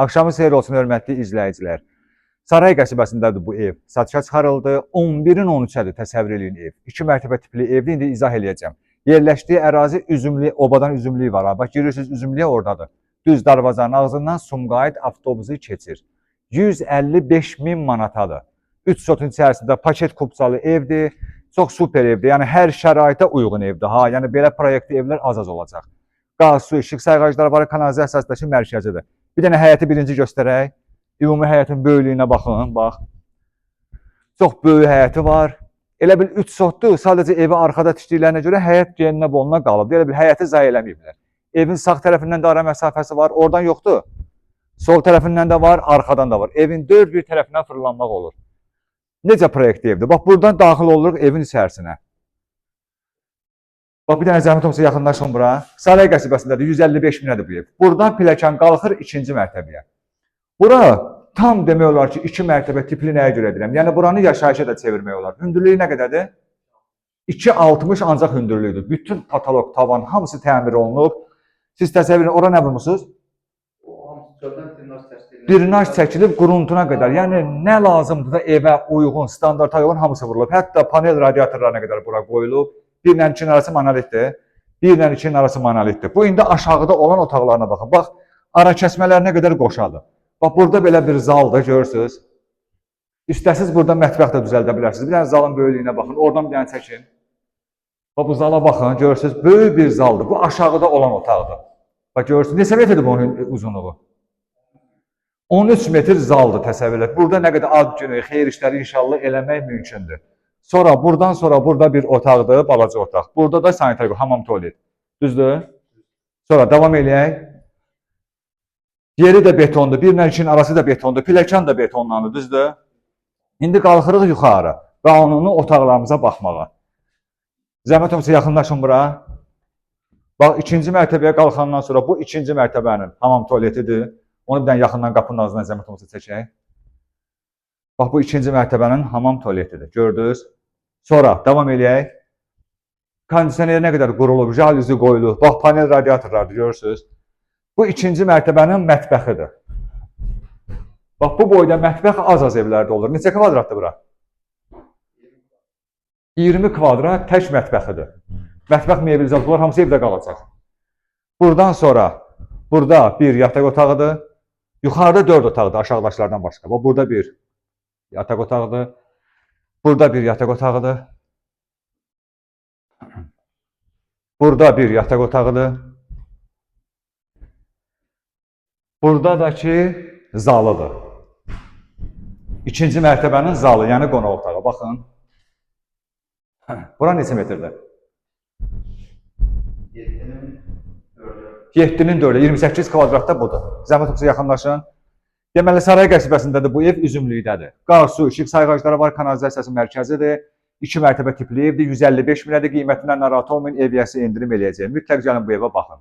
Axşamı xeyir olsun, hörmətli izləyicilər. Saray qəsəbəsindədir bu ev. Satışa çıxarıldı. 11-in 13-ədir, təsəvvür eləyin ev. 2 mərtəbə tipli evdir, indi izah eləyəcəm. Yerləşdiyi ərazi üzümlü, obadan üzümlüyü var. Bax, girirsiniz üzümlüyə oradadır. Düz darvazanın ağzından Sumqayıt avtobusu keçir. 155 min manatadır. 3 sotun içərisində paket kupsalı evdir. Çox super evdir. Yəni hər şəraitə uyğun evdir. Ha, yəni belə proyektli evlər az olacaq. Qaz, su, işıq sayğacları var, kanalizasiyasındakı mərkəzidir. Bir dənə həyəti birinci göstərək. Ümumi həyətin böyüklüyünə baxın, bax. Çox böyük həyəti var. Elə bil 3 sotdur, sadəcə evi arxada tikdiklərinə görə həyət geninə boluna qalıb. Elə bil həyəti zay eləməyiblər. Evin sağ tərəfindən də ara məsafəsi var, oradan yoxdur. Sol tərəfindən də var, arxadan da var. Evin dörd bir tərəfindən fırlanmaq olur. Necə proyektli evdir? Bax, buradan daxil oluruq evin içərisinə. Bax, bir dənə zəhmət olmasa yaxınlaşın bura. Saray qəsəbəsindədir, 155 minədir bu ev. Buradan pilləkan qalxır ikinci mərtəbəyə. Bura tam demək olar ki, 2 mərtəbə tipli nəyə görə edirəm? Yəni, buranı yaşayışa da çevirmək olar. Hündürlüyü nə qədərdir? 2,60 ancaq hündürlüyüdür. Bütün patolog, tavan, hamısı təmir olunub. Siz təsəvvür edin, ora nə vurmusunuz? Drenaj çəkilib quruntuna qədər. Yəni, nə lazımdır da evə uyğun, standarta uyğun hamısı vurulub. Hətta panel radiatorlarına qədər bura qoyulub. 1 ilə 2-nin arası monolitdir. 1 ilə 2-nin arası monolitdir. Bu, indi aşağıda olan otaqlarına baxın. Bax, ara kəsmələrinə qədər qoşadır. Bax, burada belə bir zaldır, görürsünüz. İstəsiz burada mətbəx də düzəldə bilərsiniz. Bir dənə zalın böyüklüyünə baxın, oradan bir dənə çəkin. Bax, bu zala baxın, görürsünüz, böyük bir zaldır. Bu, aşağıda olan otaqdır. Bax, görürsünüz, neçə metrdir bunun uzunluğu? 13 metr zaldır, təsəvvür edin. Burada nə qədər ad günü, xeyir işləri inşallah eləmək mümkündür. Sonra, buradan sonra burada bir otaqdır, balaca otaq. Burada da sanitar, hamam tualet. Düzdür? Sonra, davam eləyək. Yeri də betondur, 1 ilə 2-nin arası da betondur, pilləkan da betonlandır, düzdür? İndi qalxırıq yuxarı, qanuni otaqlarımıza baxmağa. Zəhmət olmasa yaxınlaşın bura. Bax, 2-ci mərtəbəyə qalxandan sonra bu 2-ci mərtəbənin hamam tualetidir. Onu bir dənə yaxından qapının ağzından zəhmət olmasa çəkək. Bax, bu 2-ci mərtəbənin hamam tualetidir, gördünüz? Sonra, davam eləyək. Kondisioner nə qədər qurulub, jaluzi qoyulub, bax, panel radiatorlardır, görürsünüz? Bu 2-ci mərtəbənin mətbəxidir. Bax, bu boyda mətbəx az evlərdə olur. Neçə kvadratdır bura? 20 kvadrat tək mətbəxidir. Mətbəx mebelizatlar hamısı evdə qalacaq. Buradan sonra, burada bir yataq otağıdır. Yuxarıda 4 otaqdır, aşağıdaşlardan başqa. Bax, burada bir yataq otağıdır. Burada bir yataq otağıdır. Burada bir yataq otağıdır. Burada da ki, zalıdır. 2-ci mərtəbənin zalı, yəni qonaq otağı. Baxın. Bura neçə metrdir? 7-nin 4-ü, 28 kvadratda budur. Zəhmət olmasa yaxınlaşın. Deməli, Saray qəsəbəsindədir bu ev, üzümlükdədir. Qaz, su, işıq sayğacları var, kanalizasiyası mərkəzidir. 2 mərtəbə tipli evdir, 155 minədir, qiymətindən narahat olmayın, ev yəsi endirim eləyəcəyim. Mütləq gəlin bu evə baxın.